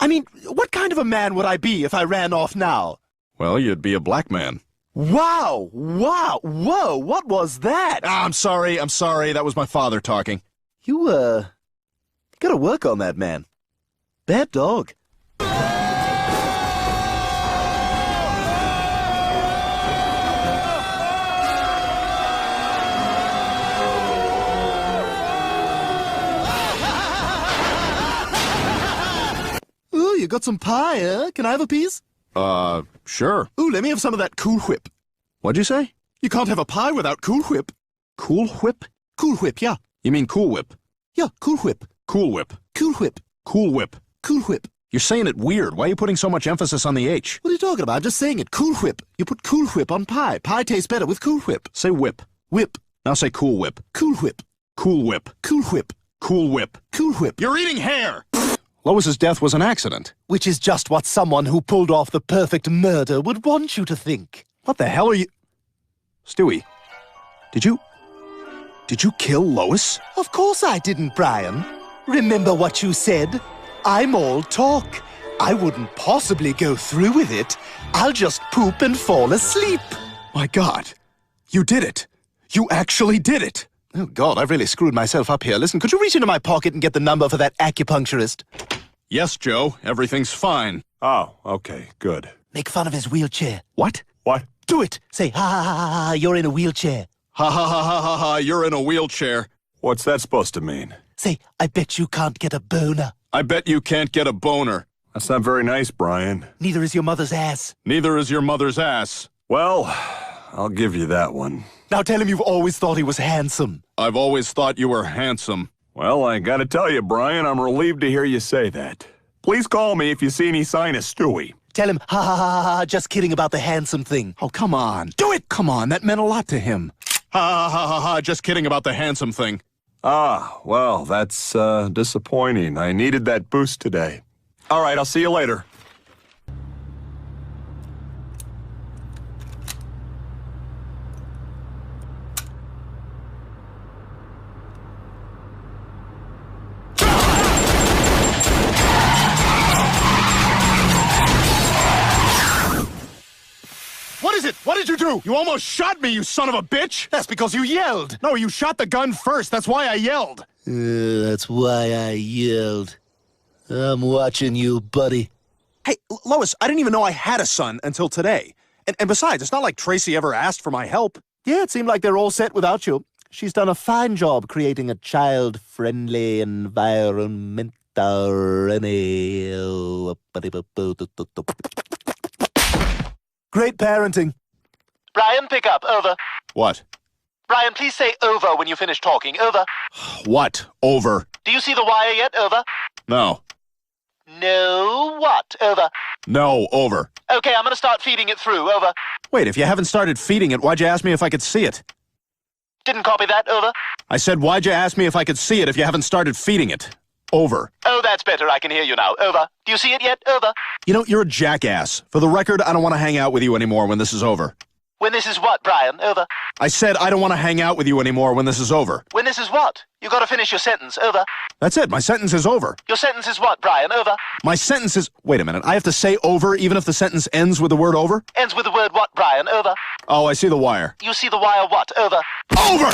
I mean, what kind of a man would I be if I ran off now? Well, you'd be a black man. Wow! Wow! Whoa! What was that? I'm sorry. That was my father talking. You gotta work on that, man. Bad dog. Ooh, you got some pie, huh? Can I have a piece? Sure. Ooh, let me have some of that Cool Whip. What'd you say? You can't have a pie without Cool Whip. Cool Whip? Cool Whip, yeah. You mean Cool Whip? Yeah, Cool Whip. Cool Whip. Cool Whip. Cool Whip. Cool Whip. You're saying it weird. Why are you putting so much emphasis on the H? What are you talking about? I'm just saying it. Cool Whip. You put Cool Whip on pie. Pie tastes better with Cool Whip. Say whip. Whip. Now say Cool Whip. Cool Whip. Cool Whip. Cool Whip. Cool Whip. Cool Whip. You're eating hair! Lois's death was an accident. Which is just what someone who pulled off the perfect murder would want you to think. What the hell are you... Stewie, did you kill Lois? Of course I didn't, Brian. Remember what you said? I'm all talk. I wouldn't possibly go through with it. I'll just poop and fall asleep. My God, you did it. You actually did it. Oh, God, I've really screwed myself up here. Listen, could you reach into my pocket and get the number for that acupuncturist? Yes, Joe. Everything's fine. Oh, okay, good. Make fun of his wheelchair. What? What? Do it. Say, ha, ha, ha, ha, you're in a wheelchair. Ha ha ha ha ha ha, you're in a wheelchair. What's that supposed to mean? Say, I bet you can't get a boner. I bet you can't get a boner. That's not very nice, Brian. Neither is your mother's ass. Neither is your mother's ass. Well, I'll give you that one. Now tell him you've always thought he was handsome. I've always thought you were handsome. Well, I gotta tell you, Brian, I'm relieved to hear you say that. Please call me if you see any sign of Stewie. Tell him, ha ha ha ha, just kidding about the handsome thing. Oh, come on. Do it! Come on, that meant a lot to him. Ha ha ha ha ha, just kidding about the handsome thing. Ah, well, that's disappointing. I needed that boost today. All right, I'll see you later. What is it? What did you do? You almost shot me, you son of a bitch! That's because you yelled. No, you shot the gun first. That's why I yelled. That's why I yelled. I'm watching you, buddy. Hey, Lois, I didn't even know I had a son until today. And besides, it's not like Tracy ever asked for my help. Yeah, it seemed like they're all set without you. She's done a fine job creating a child-friendly environment. Great parenting. Brian, pick up. Over. What? Brian, please say over when you finish talking. Over. What? Over. Do you see the wire yet? Over. No. No, what? Over. No, over. Okay, I'm gonna start feeding it through. Over. Wait, if you haven't started feeding it, why'd you ask me if I could see it? Didn't copy that. Over. I said, why'd you ask me if I could see it if you haven't started feeding it? Over. Oh, that's better. I can hear you now. Over. Do you see it yet? Over. You know, you're a jackass. For the record, I don't want to hang out with you anymore when this is over. When this is what, Brian? Over. I said I don't want to hang out with you anymore when this is over. When this is what? You gotta finish your sentence. Over. That's it. My sentence is over. Your sentence is what, Brian? Over. My sentence is... Wait a minute. I have to say over even if the sentence ends with the word over? Ends with the word what, Brian? Over. Oh, I see the wire. You see the wire what? Over. Over!